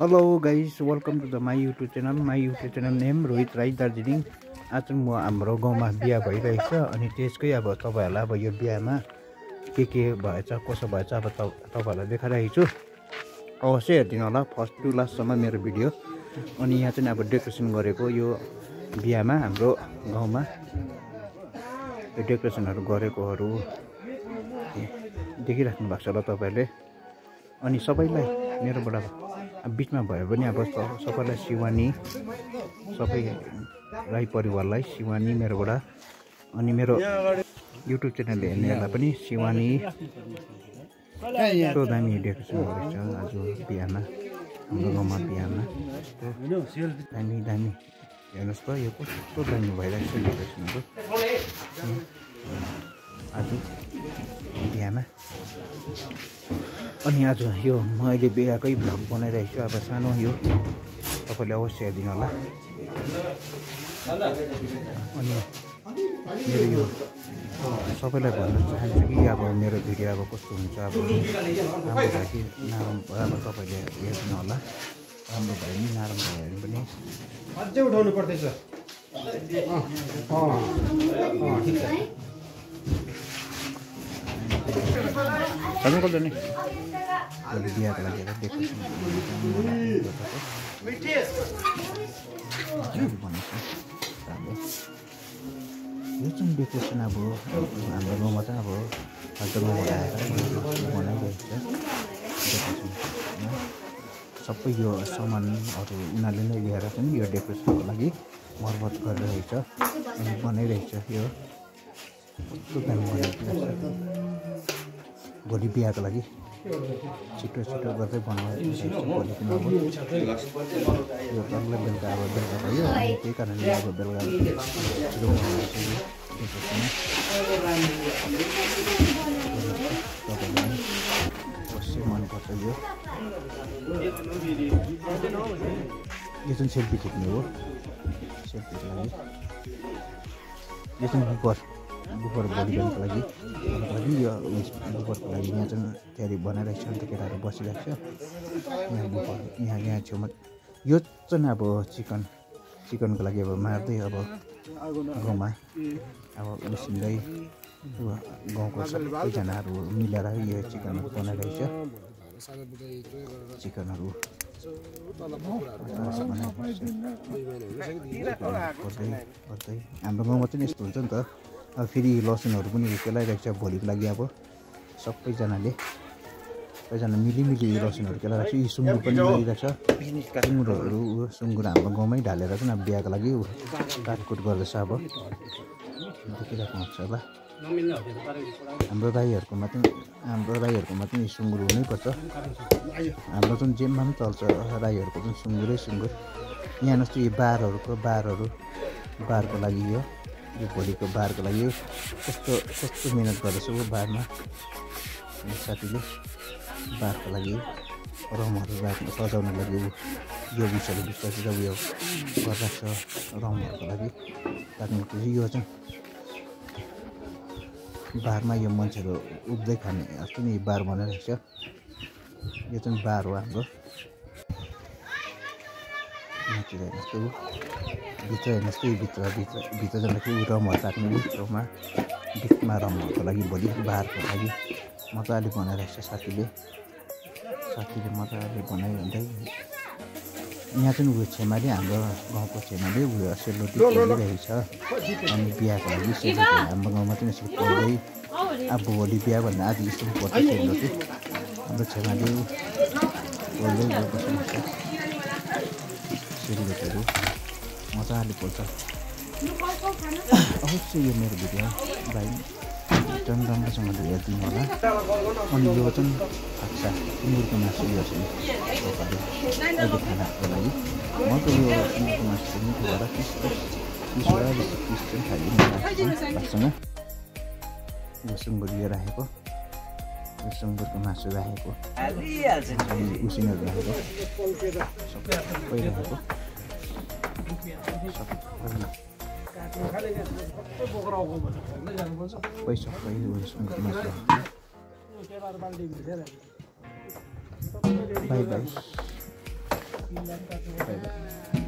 Hello guys, welcome to the my YouTube channel name Rohit Rai Darjeeling. आज म हाम्रो गाउँमा बिहा भइरहेछ अनि त्यसकै अब तपाईहरुलाई अब यो बिहामा के भएछ कसो भएछ अब तपाईहरुलाई देखाइरहेको छु। अवश्य हेर्दिनु होला फर्स्ट टु लास्टसम्म मेरो भिडियो। अनि यहाँ चाहिँ अब डेकोरेसन गरेको यो बिहामा हाम्रो गाउँमा यो डेकोरेसनहरु गरेकोहरु देखिराख्नु भएको छ होला तपाईहरुले। अनि सबैलाई मेरोबाट बीचमा भयो भने अब सबैलाई शिवानी, सबै राई परिवारलाई शिवानी मेरोबाट। अनि मेरो युट्युब च्यानल हेर्नेहरूलाई पनि शिवानी। यस्तो दामी डेकोरेसन गरेको छ आज बिहामा, हाम्रो गाउँमा बिहामा। दामी दामी हेर्नुहोस् त, यो कस्तो दामी भइरहेको छ डेकोरेसनहरू आज बिहामा। अनि आज यो मैले बिहाकै भ्लग बनाइरहेको छु। अब सानो यो तपाईले अवश्य हेर्दिनु होला। अनि मेरो यो सबैलाई भन्न चाहन्छु कि अब मेरो भिडियो अब कस्तो हुन्छ, अब राम्रो भयो कि नराम्रो भयो अब तपाईले हेर्दिनु होला। राम्रो भयो नि नराम्रो भयो भने पनि अझै उठाउनु पर्दैछ। ठिक छ। तपाईको नि भोलि बिहाको लागि डेकोरेसन यो चाहिँ डेकोरेसन अब हाम्रो गाउँमा चाहिँ अब फाल्टो गाउँबाट आएर बनाइरहेको छ डेकोरेसन। सबै यो सामानहरू उनीहरूले नै ल्याएर चाहिँ यो डेकोरेसनको लागि मर्मत गरिरहेको छ अनि बनाइरहेको छ। यो कस्तो दामी बनाइरहेको छ भोलि बिहाको लागि। छिटो छिटो गर्दै बनाइरहेको छ भोलि पनि। अब यो तल्लो बेलुका अब बेलुका भयो, त्यही कारणले अब बेलुका छिटो बनाइरहेको छ यो डेकोरेसन। तपाईँलाई अवश्य मनपर्छ यो। यो चाहिँ सेल्फी खिच्ने हो, सेल्फीको लागि। यो चाहिँ बुफर भोलि बेलुका लागि यो बुफरको लागि यहाँ चाहिँ तयारी बनाइरहेको छ। अन्त केटाहरू बसिरहेको छ यहाँ बुफर यहाँ छेउमा। यो चाहिँ अब चिकनको लागि अब मार्दै अब गाउँमा अब उसिन्दै गाउँको सबैजनाहरू मिलेर यो चिकनहरू बनाइरहेको छ। चिकनहरू हाम्रो गाउँमा चाहिँ यस्तो हुन्छ नि त। अब फेरि लसुनहरू पनि केलाइरहेको छ भोलिको लागि। अब सबैजना मिली लसुनहरू केलाइरहेको छ। यी सुँगुर पनि गरिरहेको छ। सुँगुर हाम्रो गाउँमै ढालेर चाहिँ अब बिहाको लागि काटकुट गर्दैछ। अब देखिराख्नु भएको छ होला। हाम्रो राईहरूकोमा चाहिँ सुँगुर हुनैपर्छ। हाम्रो चाहिँ जेमा पनि चल्छ राईहरूको चाहिँ सुँगुरै सुँगुर। यहाँ जस्तो यो बारको लागि यो भोलिको बारको लागि कस्तो मिहिनेत गर्दैछ ऊ बारमा। साथीले बारको लागि रमहरू राख्नु सजाउनको लागि यो विषयहरू विश्वास उयो गरिरहेको छ रमहरूको लागि राख्नुको। यो चाहिँ बारमा यो मान्छेहरू उब्दै खाने जस्तो नि बार बनाइरहेको छ। यो चाहिँ बार हो हाम्रो। यहाँतिर हेर्नुहोस् त भित्र हेर्नुहोस् त भित्र जाँदाखेरि रमहरू राख्ने ठाउँमा बिचमा रमहरूको लागि भोलि बारको लागि मजाले बनाइरहेको छ साथीले मजाले बनाइरहँदै। यहाँ चाहिँ उयो छेमाले हाम्रो गाउँको छेमाले उयो सेलरोटी पोलिरहेको छ। अनि बिहाको लागि सेलरोटी हाम्रो गाउँमा चाहिँ यसरी पोल्दै अब भोलि बिहा भन्दा आज यसरी पर्छ सेलरोटी। हाम्रो छेमाले पोल्दै बस्नुहुन्छ सेलरोटीहरू मजाले पोल्छ। अवश्य यो मेरो भिडियो भाइ एकदम राम्रोसँगले हेरिदिनु होला। अनि यो चाहिँ फाक्सा सुँगुरको मासु यो चाहिँ अहिले खानाको लागि म त यो सुँगुरको मासु चाहिँ मिठो भएर पिस चाहिँ खाइदिनु फाक्सासँग। यो सुँगुर यो राखेको, यो सुँगुरको मासु राखेको, उसिनहरू राखेको सबै राखेको सबै सुँगुरको मासु। By by. By by.